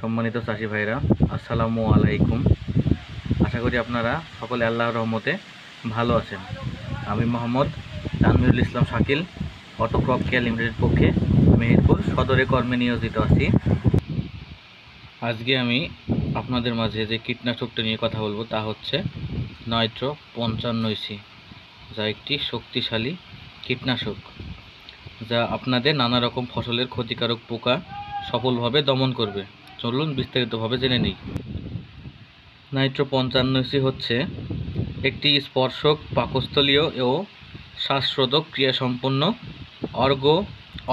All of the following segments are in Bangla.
সম্মানিত চাষি ভাইরা, আসসালামু আলাইকুম। আশা করি আপনারা সকলে আল্লাহর রহমতে ভালো আছেন। আমি মোহাম্মদ তানভীরুল ইসলাম শাকিল, অটো ক্রপ কেয়ার লিমিটেডের পক্ষে মেহেরপুর সদরে কর্মে নিয়োজিত আছি। আজকে আমি আপনাদের মাঝে যে কীটনাশকটা নিয়ে কথা বলবো তা হচ্ছে নাইট্রো 55C, যা একটি শক্তিশালী কীটনাশক, যা আপনাদের নানা রকম ফসলের ক্ষতিকারক পোকা সফলভাবে দমন করবে। চলুন বিস্তারিতভাবে জেনে নিই। নাইট্রো 55C হচ্ছে একটি স্পর্শক, পাকস্থলীয় ও শ্বাসরোধক ক্রিয়াসম্পন্ন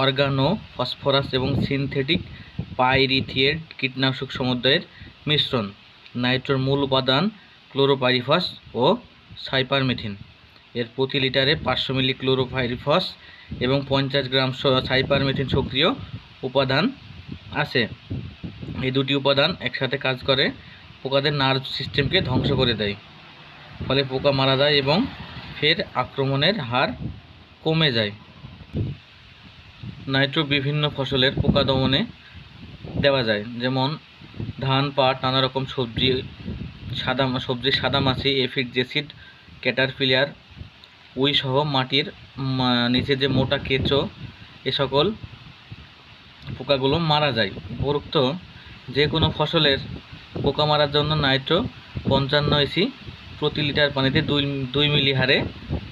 অর্গানো ফসফরাস এবং সিনথেটিক পাইরিথিয়েট কীটনাশক সমুদ্রের মিশ্রণ। নাইট্রোর মূল উপাদান ক্লোরোপাইরিফস ও সাইপারমেথিন। এর প্রতি লিটারে 500 মিলি ক্লোরোপাইরিফস এবং 50 গ্রাম সাইপারমেথিন সক্রিয় উপাদান আছে। এই দুটি উপাদান একসাথে কাজ করে পোকাদের নার্ভ সিস্টেমকে ধ্বংস করে দেয়, ফলে পোকা মারা যায় এবং ফের আক্রমণের হার কমে যায়। নাইট্রো বিভিন্ন ফসলের পোকা দমনে দেওয়া যায়, যেমন ধান, পাট, নানা রকম সবজি, সাদামাছি, এফিড, জেসিড, ক্যাটারপিলার, উই সহ মাটির নিচে যে মোটা কেঁচো, এ সকল পোকাগুলো মারা যায়। উপরোক্ত যে কোনো ফসলের পোকা মারার জন্য নাইট্রো 55C প্রতি লিটার পানিতে 2 মিলি হারে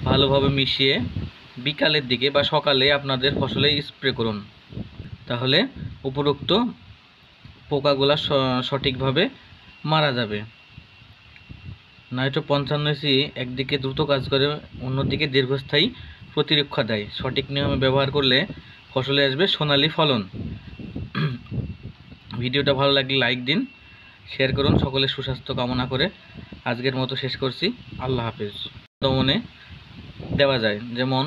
ভালোভাবে মিশিয়ে বিকালের দিকে বা সকালে আপনাদের ফসলে স্প্রে করুন, তাহলে উপরোক্ত পোকাগুলো সঠিকভাবে মারা যাবে। নাইট্রো 55C একদিকে দ্রুত কাজ করে, অন্যদিকে দীর্ঘস্থায়ী প্রতিরক্ষা দেয়। সঠিক নিয়মে ব্যবহার করলে ফসলে আসবে সোনালী ফলন। ভিডিওটা ভালো লাগলে লাইক দিন, শেয়ার করুন। সকলের সুস্বাস্থ্য কামনা করে আজকের মতো শেষ করছি। আল্লাহ হাফেজ। দমনে দেওয়া যায়, যেমন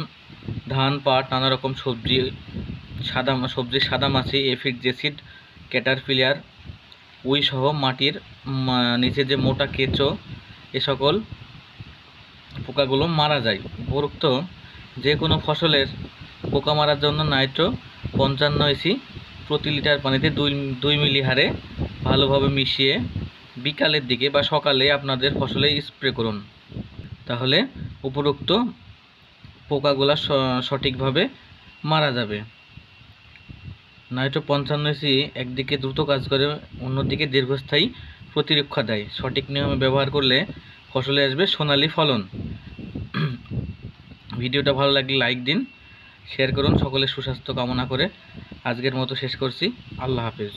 ধান, পাট, নানা রকম সবজি, সাদামাছি, এফিড, জেসিড, ক্যাটারপিলার, উই সহ মাটির নিচে যে মোটা কেঁচো, এ সকল পোকাগুলো মারা যায়। উপরোক্ত যে কোনো ফসলের পোকা মারার জন্য নাইট্রো 55C প্রতি লিটার পানিতে 2 মিলি হারে ভালোভাবে মিশিয়ে বিকালের দিকে বা সকালে আপনাদের ফসলে স্প্রে করুন, তাহলে উপরোক্ত পোকাগুলো সঠিকভাবে মারা যাবে। নাইট্রো 55C একদিকে দ্রুত কাজ করে, অন্যদিকে দীর্ঘস্থায়ী প্রতিরক্ষা দেয়। সঠিক নিয়মে ব্যবহার করলে ফসলে আসবে সোনালী ফলন। ভিডিওটা ভালো লাগলে লাইক দিন, শেয়ার করুন। সকলের সুস্বাস্থ্য কামনা করে আজকের মতো শেষ করছি। আল্লাহ হাফেজ।